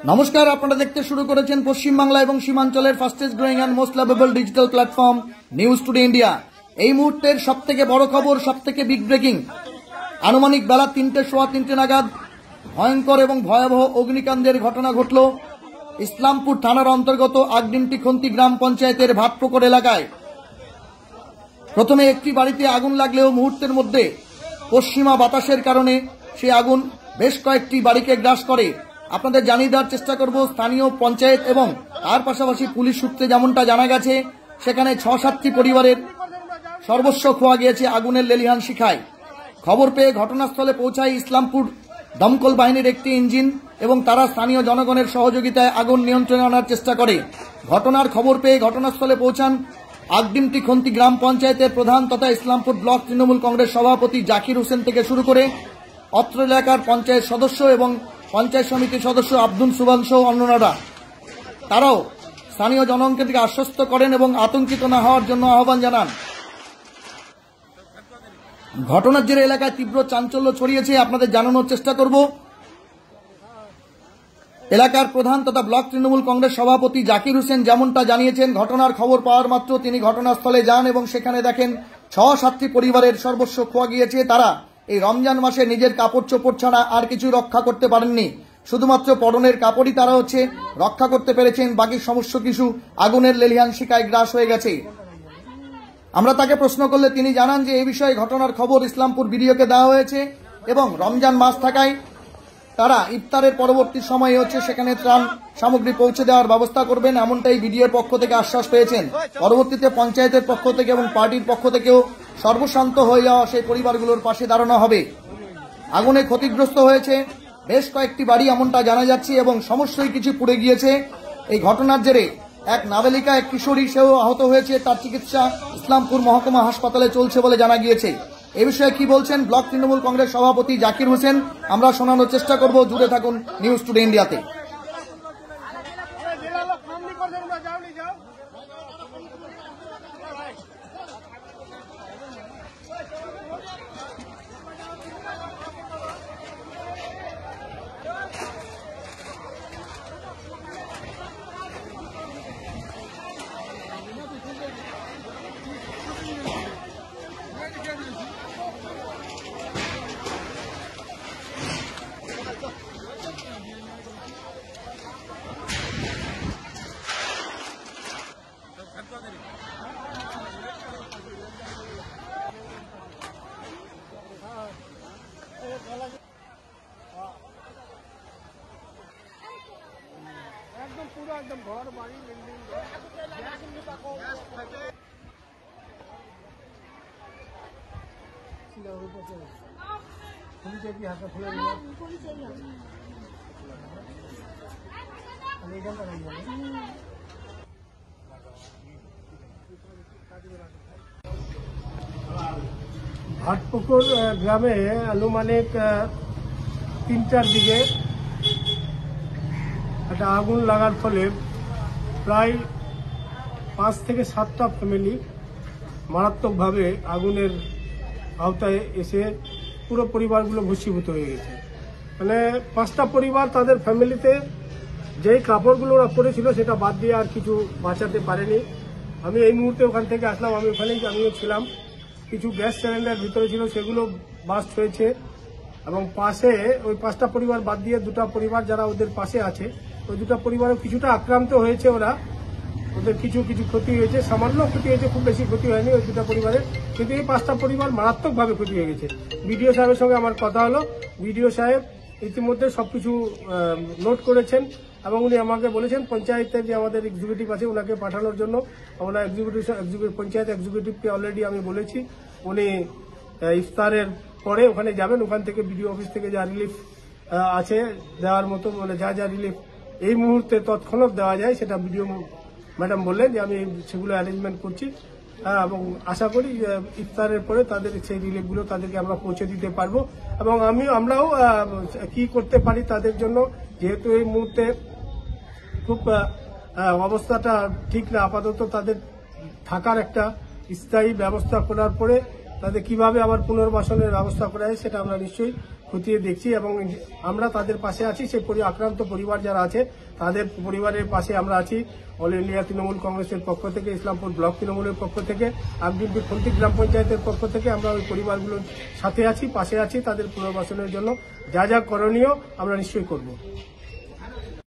নমস্কার, আপনারা দেখতে শুরু করেছেন পশ্চিমবাংলা এবং সীমাঞ্চলের fastest growing and most lovable digital platform News Today India. এই মুহূর্তের সবথেকে বড় খবর, সবথেকে বিগ ব্রেকিং। আনুমানিক বেলা 3:15 নাগাদ ভয়ঙ্কর এবং ভয়াবহ অগ্নিকাণ্ডের ঘটনা ঘটল ইসলামপুর থানার অন্তর্গত আগডিমটি গ্রাম পঞ্চায়েতের ভাটপুকুর এলাকায়। প্রথমে একটি বাড়িতে আগুন লাগলেও মুহূর্তের মধ্যে পশ্চিমা বাতাসের কারণে সেই আগুন বেশ কয়েকটি বাড়িকে গ্রাস করে। আপনাদের জানিয়ে দেওয়ার চেষ্টা করব, স্থানীয় পঞ্চায়েত এবং তার পাশাপাশি পুলিশ সূত্রে যেমনটা জানা গেছে, সেখানে 6-7টি পরিবারের সর্বস্ব খোয়া গিয়েছে আগুনের লেলিহান শিখায়। খবর পেয়ে ঘটনাস্থলে পৌঁছায় ইসলামপুর দমকল বাহিনীর একটি ইঞ্জিন এবং তারা স্থানীয় জনগণের সহযোগিতায় আগুন নিয়ন্ত্রণে আনার চেষ্টা করে। ঘটনার খবর পেয়ে ঘটনাস্থলে পৌঁছান আগডিমটি গ্রাম পঞ্চায়েতের প্রধান তথা ইসলামপুর ব্লক তৃণমূল কংগ্রেস সভাপতি জাকির হোসেন থেকে শুরু করে অত্র এলাকার পঞ্চায়েত সদস্য এবং পঞ্চায়েত সমিতির সদস্য আব্দুল সুবান সহ অন্যরা। তারাও স্থানীয় জনগণকে আশ্বস্ত করেন এবং আতঙ্কিত না হওয়ার জন্য আহ্বান জানান। ঘটনার জেরে এলাকায় তীব্র চাঞ্চল্য ছড়িয়েছে। আপনাদের জানানোর চেষ্টা করব, এলাকার প্রধান তথা ব্লক তৃণমূল কংগ্রেস সভাপতি জাকির হোসেন যেমনটা জানিয়েছেন, ঘটনার খবর পাওয়ার মাত্র তিনি ঘটনাস্থলে যান এবং সেখানে দেখেন 6-7টি পরিবারের সর্বস্ব খোয়া গিয়েছে। তারা এই রমজান মাসে নিজের কাপড় চোপড় ছাড়া আর কিছু রক্ষা করতে পারেননি, শুধুমাত্র পরনের কাপড়ই তারা রক্ষা করতে পেরেছেন। বাকি সমস্ত কিছু আগুনের লেলিহান শিখায় গ্রাস হয়ে গেছে। আমরা তাকে প্রশ্ন করলে তিনি জানান যে এই বিষয়ে ঘটনার খবর ইসলামপুর বিডিওকে দেওয়া হয়েছে এবং রমজান মাস থাকায় তারা ইফতারের পরবর্তী সময়ে সেখানে ত্রাণ সামগ্রী পৌঁছে দেওয়ার ব্যবস্থা করবেন, এমনটাই বিডিওর পক্ষ থেকে আশ্বাস পেয়েছেন। পরবর্তীতে পঞ্চায়েতের পক্ষ থেকে এবং পার্টির পক্ষ থেকেও সর্বশান্ত হয়ে যাওয়া সেই পরিবারগুলোর পাশে দাঁড়ানো হবে। আগুনে ক্ষতিগ্রস্ত হয়েছে বেশ কয়েকটি বাড়ি এমনটা জানা যাচ্ছে এবং সমস্তই কিছু পুড়ে গিয়েছে। এই ঘটনার জেরে এক নাবালিকা, এক কিশোরী, সেও আহত হয়েছে। তার চিকিৎসা ইসলামপুর মহকুমা হাসপাতালে চলছে বলে জানা গিয়েছে। এ বিষয়ে কি বলছেন ব্লক তৃণমূল কংগ্রেস সভাপতি জাকির হোসেন, আমরা শোনানোর চেষ্টা করব। জুড়ে থাকুন নিউজ টুডে ইন্ডিয়াতে। একদম পুরো একদম ঘর বাড়ি বিল্ডিং কি হাতে খুলে দিল ভাটপুকুর গ্রামে আনুমানিক 3টার দিকে একটা আগুন লাগার ফলে প্রায় 5 থেকে 7টা ফ্যামিলি মারাত্মকভাবে আগুনের আওতায় এসে পুরো পরিবারগুলো ভস্মীভূত হয়ে গেছে। মানে 5টা পরিবার তাদের ফ্যামিলিতে যেই কাপড়গুলো ওরা পরেছিল সেটা বাদ দিয়ে আর কিছু বাঁচাতে পারেনি। আমি এই মুহূর্তে ওখান থেকে আসলাম, আমিও ছিলাম। কিছু গ্যাস সিলিন্ডার ভিতরে ছিল, সেগুলো বাস্ট হয়েছে এবং পাশে ওই 5টা পরিবার বাদ দিয়ে 2টা পরিবার যারা ওদের পাশে আছে, ওই 2টা পরিবারও কিছুটা আক্রান্ত হয়েছে। ওদের কিছু ক্ষতি হয়েছে, সামান্য ক্ষতি হয়েছে, খুব বেশি ক্ষতি হয়নি ওই 2টা পরিবারের। কিন্তু এই 5টা পরিবার মারাত্মকভাবে ক্ষতি হয়ে গেছে। বিডিও সাহেবের সঙ্গে আমার কথা হলো, বিডিও সাহেব ইতিমধ্যে সবকিছু নোট করেছেন এবং উনি আমাকে বলেছেন পঞ্চায়েতের যে আমাদের এক্সিকিউটিভ আছে ওনাকে পাঠানোর জন্য। আমরা পঞ্চায়েত এক্সিকিউটিভকে অলরেডি আমি বলেছি, উনি ইফতারের পরে ওখানে যাবেন। ওখান থেকে বিডিও অফিস থেকে যা রিলিফ আছে দেওয়ার মতো, মানে যা রিলিফ এই মুহূর্তে তৎক্ষণাৎ দেওয়া যায় সেটা বিডিও ম্যাডাম বললেন যে আমি সেগুলো অ্যারেঞ্জমেন্ট করছি এবং আশা করি ইফতারের পরে তাদের সেই রিলিফগুলো তাদেরকে আমরা পৌঁছে দিতে পারবো। এবং আমরাও কি করতে পারি তাদের জন্য, যেহেতু এই মুহূর্তে খুব অবস্থাটা ঠিক না, আপাতত তাদের থাকার একটা স্থায়ী ব্যবস্থা করার পরে তাদের কিভাবে আবার পুনর্বাসনের ব্যবস্থা করা যায় সেটা আমরা নিশ্চয়ই খতিয়ে দেখছি এবং আমরা তাদের পাশে আছি। সেই আক্রান্ত পরিবার যারা আছে তাদের পরিবারের পাশে আমরা আছি। অল ইন্ডিয়া তৃণমূল কংগ্রেসের পক্ষ থেকে, ইসলামপুর ব্লক তৃণমূলের পক্ষ থেকে, আমদিনপুর খন্তি গ্রাম পঞ্চায়েতের পক্ষ থেকে আমরা ওই পরিবারগুলোর সাথে আছি, পাশে আছি। তাদের পুনর্বাসনের জন্য যা যা করণীয় আমরা নিশ্চয়ই করব।